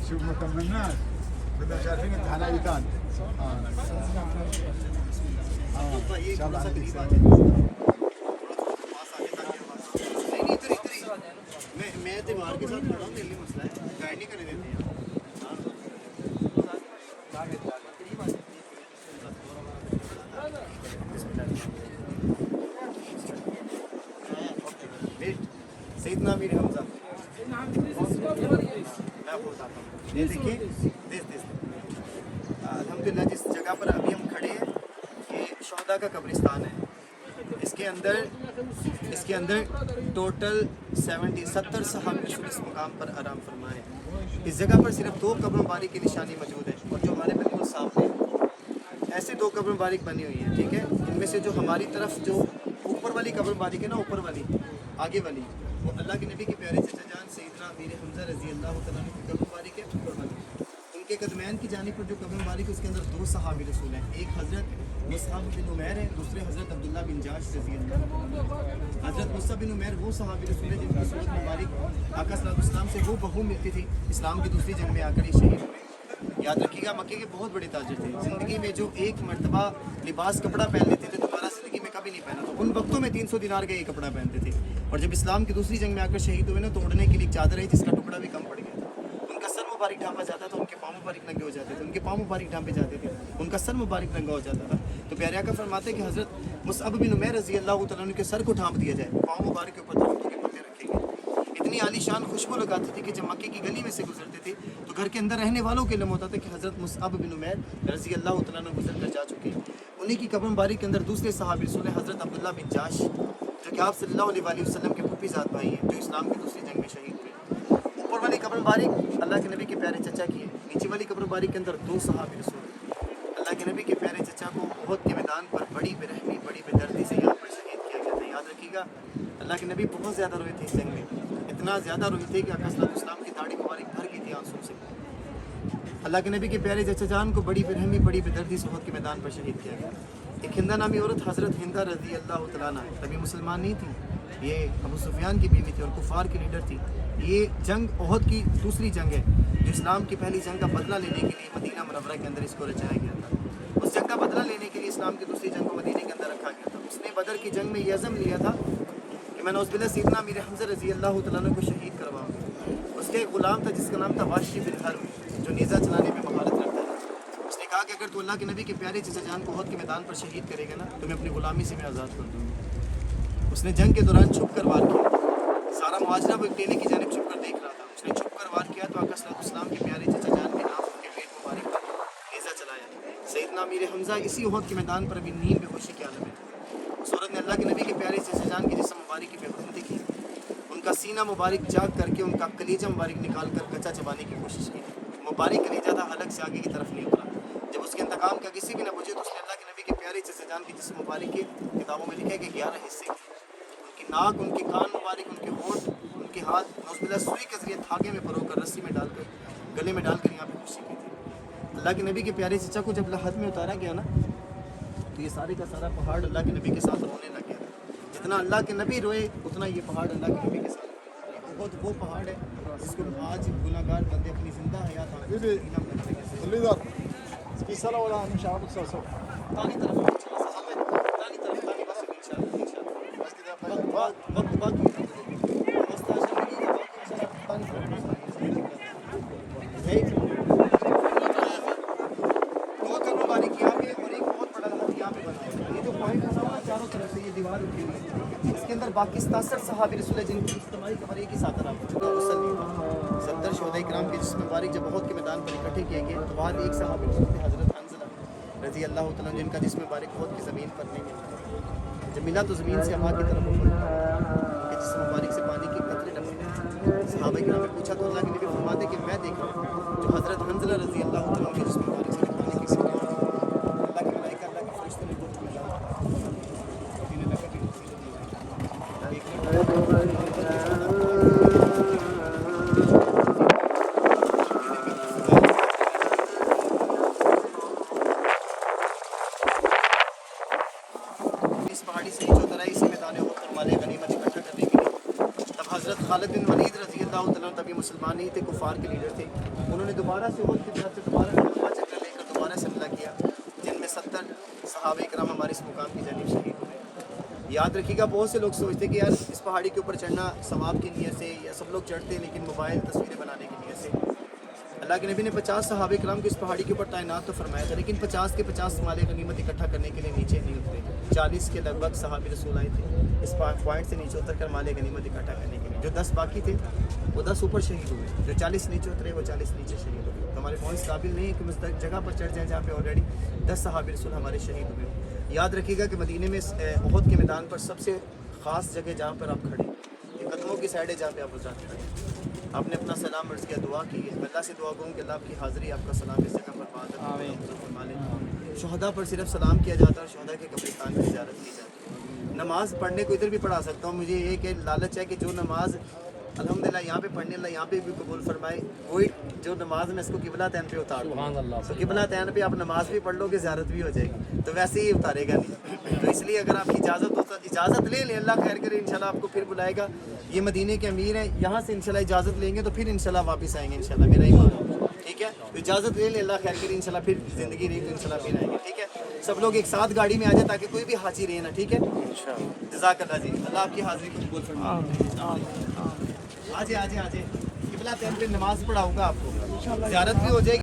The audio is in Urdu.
شوف ما كملناش كنا مش عارفين امتحان اي كان ان شاء الله هديك میں تیوہار کے ساتھ کھڑا ہوں دلی مسئلہ ہے گائڈ نہیں کرنے دیتے ہیں سیدنا امیر حمزہ یہ دیکھیں الحمدللہ جس جگہ پر ابھی ہم کھڑے ہیں یہ شہداء کا قبرستان ہے. اس کے اندر ٹوٹل 70 صحابہ رسول اس مقام پر آرام فرمائے. اس جگہ پر صرف 2 قبر مبارک کی نشانی موجود ہے اور جو ہمارے بالکل سامنے ایسے 2 قبر مبارک بنی ہوئی ہیں. ٹھیک ہے, ان میں سے جو ہماری طرف جو اوپر والی قبر مبارک ہے نا, اوپر والی آگے والی, وہ اللہ کے نبی کے پیارے چچا جان سیدنا امیر حمزہ رضی اللہ تعالیٰ عنہ کی قبر مبارک ہے. اوپر والی ان کے قدمین کی جانب پر جو قبر مبارک ہے اس کے اندر 2 صحابی رسول ہیں. ایک حضرت مصعب بن عمیر ہے, دوسرے حضرت عبداللہ بن جاش رضی اللہ. حضرت مصعب بن عمیر وہ صحابی رسول ہے جن کی صورت مبارک آقا صلی اللہ علیہ وسلم سے وہ بہو ملتی تھی اسلام کی دوسری جنگ میں آ کر یہ شہید ہوئے. یاد رکھیے گا مکے کے بہت بڑے تاجر تھے. زندگی میں جو ایک مرتبہ لباس کپڑا پہن لیتے تھے دوبارہ زندگی میں کبھی نہیں پہنا. تو ان وقتوں میں 300 دینار کا یہ کپڑا پہنتے تھے. اور جب اسلام کی دوسری جنگ میں آ کر شہید ہوئے نا, تو اڑنے کے لیے ایک چادر ہے جس کا ٹکڑا بھی کم پڑ گیا. ان کا سر مبارک ڈھانپا جاتا تھا, ان کے پاؤں مبارک ننگے ہو جاتے تھے, ان کے پاؤں مبارک ڈھانپے جاتے تھے, ان کا سر مبارک ننگا ہو جاتا تھا. تو پیارے آقا فرماتے کہ حضرت مصعب بن عمیر رضی اللہ تعالیٰ عنہ کے سر کو ڈھانپ دیا جائے, پاؤں مبارک کے اوپر درختوں کے پتے رکھے گئے. اتنی عالی شان خوشبو لگاتی تھی کہ جب مکے کی گلی میں سے گزرتے تھے تو گھر کے اندر رہنے والوں کے علم ہوتا تھا کہ حضرت مصعب بن عمیر رضی اللہ تعالیٰ عنہ گزر کر جا چکے. انہی کی قبر مبارک کے اندر دوسرے صحابی رسول حضرت عبداللہ بن جاش جو کہ آپ صلی اللہ علیہ وسلم کے پھوپھی زاد بھائی ہیں, جو اسلام کی دوسری جنگ میں شہید ہوئے. اوپر والی قبر مبارک اللہ کے نبی کے پیارے چچا کی ہے. نیچے والی قبر مبارک کے اندر 2 صحابی رسول اللہ کے نبی کے پیارے چچا کو احد کے میدان پر بڑی برحمی بڑی بے سے یہاں پر شہید کیا گیا تھا. یاد رکھیے گا اللہ کے نبی بہت زیادہ روئے تھے اس جنگ میں, اتنا زیادہ روئے تھے کہ آقا صلی اللہ علیہ وسلم کی داڑھی مبارک بھر گئی تھی آنسوں سے. اللہ کے نبی کے پیارے چچا جان کو بڑی برحمی بڑی بے سے احد کے میدان پر شہید کیا گیا. ایک ہندہ نامی عورت حضرت ہندہ رضی اللہ تعالیٰ عنہ ابھی مسلمان نہیں تھی, یہ ابو سفیان کی بیوی تھی اور کفار کی لیڈر تھی. یہ جنگ احد کی دوسری جنگ ہے جو اسلام کی پہلی جنگ کا بدلہ لینے کے لیے مدینہ منورہ کے اندر اس کو رچایا گیا تھا. اس جنگ کا بدلہ لینے کے لیے اسلام کی دوسری جنگ کو مدینہ کے اندر رکھا گیا تھا. اس نے بدر کی جنگ میں یہ عزم لیا تھا کہ میں نعوذ باللہ سیدنا امیر حمزہ رضی اللہ تعالیٰ عنہ کو شہید کرواؤں. اس کے ایک غلام تھا جس کا نام تھا واشی بن حرب, جو نیزہ چلانے میں مہارت رکھتا تھا. اس نے کہا کہ اگر تو اللہ کے نبی کے پیارے چچا جان کو احد کے میدان پر شہید کرے گا نا, تو میں اپنی غلامی سے میں آزاد کر دوں گا. اس نے جنگ کے دوران چھپ کر وار کیا. سارا معاشرہ وہ ایک ٹیلے کی جانب چھپ کر دیکھ رہا تھا. اس نے چھپ کر وار کیا تو آقا صلی اللہ علیہ وسلم کے پیارے چچا جان کے نام ان کے پیٹ مبارک پر نیزہ چلایا. سیدنا امیر حمزہ اسی احد کے میدان پر ابھی نیند بے ہوشی کے عالم میں تھے. اس عورت نے اللہ کے نبی کے پیارے چچا جان کی جسم مبارک کی بے حرمتی کی. ان کا سینہ مبارک جاگ کر کے ان کا کلیجہ مبارک نکال کر کچا چبانے کی کوشش کی. مبارک کلیجہ تھا, حلق سے آگے کی طرف نہیں اترا. جب اس کے انتقام کا کسی بھی نہ بجے تو اس نے اللہ کے نبی کے پیارے چچا جان کی جسم مبارک کی کتابوں میں لکھا ہے کہ 11 حصے کی. ان کی ناک, ان کے کان مبارک, ان کے ہونٹ, ان کے ہاتھ نعوذ باللہ سوئی کے ذریعے دھاگے میں پرو کر رسی میں ڈال کر گلے میں ڈال کر یہاں پہ خوشی کی تھی. اللہ کے نبی کے پیارے چچا کو جب لحد میں اتارا گیا نا, تو یہ سارے کا سارا پہاڑ اللہ کے نبی کے ساتھ رونے لگ گیا. جتنا اللہ کے نبی روئے اتنا یہ پہاڑ اللہ کے نبی کے ساتھ. بہت وہ پہاڑ ہے جس کو آج گناہ گار بندے اپنی زندہ حیات اس کے اندر باقی 67 صحابی رسول ہے جن کی اجتماعی قبر ایک ہی ساتھ رہا. 70 شہداء کرام کے جسم مبارک جب احد کے میدان پر اکٹھے کیے گئے تو وہاں ایک صحابی رسول تھے حضرت حنظلہ رضی اللہ تعالیٰ جن کا جسم مبارک احد کی زمین پر نہیں ملا. جب ملا تو زمین سے ہوا کی طرف کہ جسم مبارک سے پانی کی قطرے ٹپکے. صحابہ کرام نے پوچھا تو اللہ کے نبی فرماتے کہ میں دیکھ رہا ہوں جو حضرت حنظلہ رضی اللہ تعالیٰ کے جسم مبارک سے پانی کی قطرے اللہ کے ملائکہ اللہ کے فرشتوں نے دودھ میں ڈالا. حضرت خالد بن ولید رضی اللہ تعالیٰ عنہ تبھی مسلمان نہیں تھے، کفار کے لیڈر تھے. انہوں نے دوبارہ سے احد کی طرف سے دوبارہ لمبا چکر لے کر دوبارہ سے حملہ کیا، جن میں 70 صحابہ کرام ہمارے اس مقام کی جانب شہید ہوئے. یاد رکھیے گا بہت سے لوگ سوچتے کہ یار اس پہاڑی کے اوپر چڑھنا ثواب کی نیت سے، یا سب لوگ چڑھتے ہیں لیکن موبائل تصویریں بنانے کی نیت سے. اللہ کے نبی نے 50 صحابہ کرام کو اس پہاڑی کے اوپر تعینات تو فرمایا تھا، لیکن 50 کے 50 مال غنیمت اکٹھا کرنے کے لیے نیچے نہیں اترے. 40 کے لگ بھگ صحابی رسول آئے تھے اس پوائنٹ سے نیچے اتر کر مال غنیمت اکٹھا کرنے کے لیے. جو 10 باقی تھے وہ 10 اوپر شہید ہوئے، جو 40 نیچے اترے وہ 40 نیچے شہید ہوئے. تو ہمارے پوائنٹس قابل نہیں ہے کہ اس جگہ پر چڑھ جائیں جہاں پہ آلریڈی 10 صحابی رسول ہمارے شہید ہوئے. یاد رکھیے گا کہ مدینے میں احد کے میدان پر سب سے خاص جگہ جہاں پر آپ کھڑے، یہ قدموں کی سائڈ ہے جہاں پہ آپ اس رات کھڑے. آپ نے اپنا سلام عرض کیا، دعا کی. میں اللہ سے دعا کروں کہ اللہ آپ کی حاضری، آپ کا سلام اس جگہ پر فرما لے. شہداء پر صرف سلام کیا جاتا ہے اور شہداء کے قبرستان کی زیارت کی جاتی ہے. نماز پڑھنے کو ادھر بھی پڑھا سکتا ہوں، مجھے یہ کہ لالچ ہے کہ جو نماز الحمدللہ یہاں پہ پڑھنے اللہ یہاں پہ بھی قبول فرمائے، وہی جو نماز میں اس کو قبلہ تین پہ اتار دوں. تو قبلہ تین پہ آپ نماز بھی پڑھ لو گے، زیارت بھی ہو جائے گی. تو ویسے ہی اتارے گا نہیں. تو اس لیے اگر آپ کی اجازت ہو تو اجازت لے لیں، اللہ خیر کرے، انشاءاللہ آپ کو پھر بلائے گا. یہ مدینے کے امیر ہیں، یہاں سے انشاءاللہ اجازت لیں گے تو پھر انشاءاللہ واپس آئیں گے انشاءاللہ، میرا ایمان. ٹھیک ہے، تو اجازت لے لیں، اللہ خیر کرے، انشاءاللہ پھر زندگی رہی تو انشاءاللہ پھر آئیں گے. ٹھیک ہے، سب لوگ ایک ساتھ گاڑی میں آ جائیں تاکہ کوئی بھی حاجی رہے نا. ٹھیک ہے، جزاک اللہ جی، اللہ آپ کی حاضری کو قبول فرمائے. آجے قبلہ تین پہ نماز پڑھاؤں گا آپ کو، زیارت بھی ہو جائے گی.